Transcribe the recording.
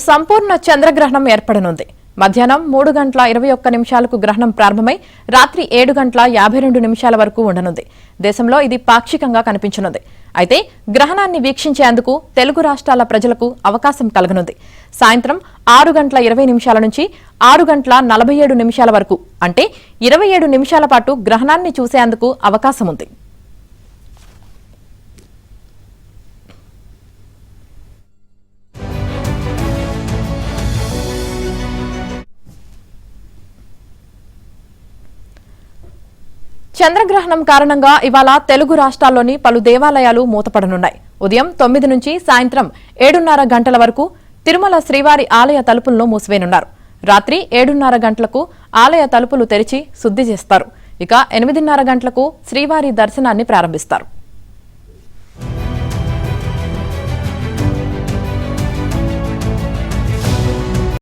సంపూర్ణ చంద్రగ్రహణం ఏర్పడనుంది. మధ్యాహ్నం 3:21 గ్రహణం ప్రారంభమై రాత్రి 7:52 వరకు ఉండనుంది. దేశంలో ఇది పాక్షికంగా కనిపించనుంది. అయితే గ్రహణాన్ని వీక్షించేందుకు తెలుగు రాష్ట్రాల ప్రజలకు అవకాశం కలగనుంది. సాయంత్రం 6:20 నుంచి 6:47 వరకు అంటే 27 నిమిషాల పాటు గ్రహణాన్ని చూసేందుకు అవకాశం ఉంది. చంద్రగ్రహణం కారణంగా ఇవాళ తెలుగు రాష్ట్రాల్లోని పలు దేవాలయాలు మూతపడనున్నాయి. ఉదయం 9 నుంచి సాయంత్రం 7:30 గంటల వరకు తిరుమల శ్రీవారి ఆలయ తలుపులను మూసివేయనున్నారు. రాత్రి 7:30 గంటలకు ఆలయ తలుపులు తెరిచి శుద్ధి చేస్తారు. ఇక 8:30 గంటలకు శ్రీవారి దర్శనాన్ని ప్రారంభిస్తారు.